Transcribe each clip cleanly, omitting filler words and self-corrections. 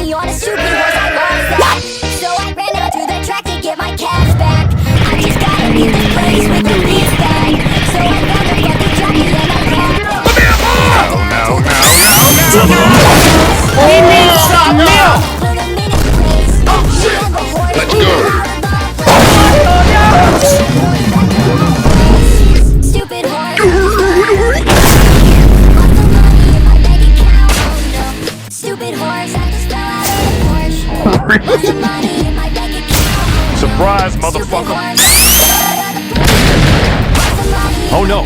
money on a stupid horse, I lost that. So I ran out to the track to get my cash back. I just gotta leave this place with a beast bag. So I found a fucking jockey and I grabbed it. We need some milk! Let's go! Stupid horse. Stupid horse, I just fell out of the Porsche. Lots of money in my bank account. Surprise, motherfucker! Oh no!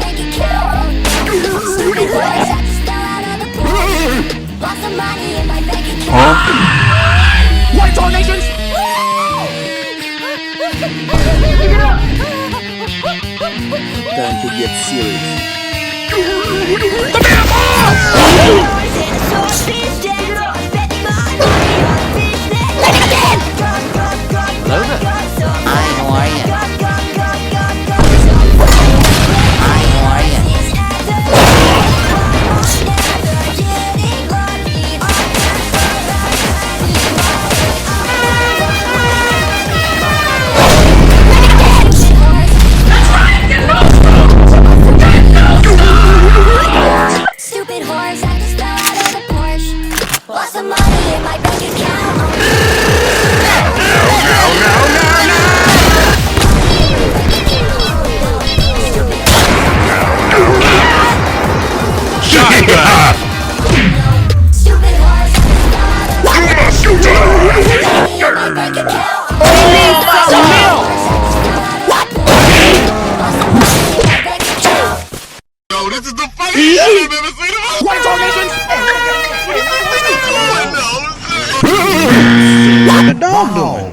Stupid horse, I just fell out of the Porsche. Lots of money in my bank account. White donations! Time to get serious. Hello there. Hi, how are you? Hi, how are you? Stupid horse, I just fell out of the Porsche. Lost some money in my bank account. Stupid horse, I just fell out of the Porsche. In my bank account. We need some milk! Yo, this is the funniest shit I've ever seen in my White donations! life. What the dog doing?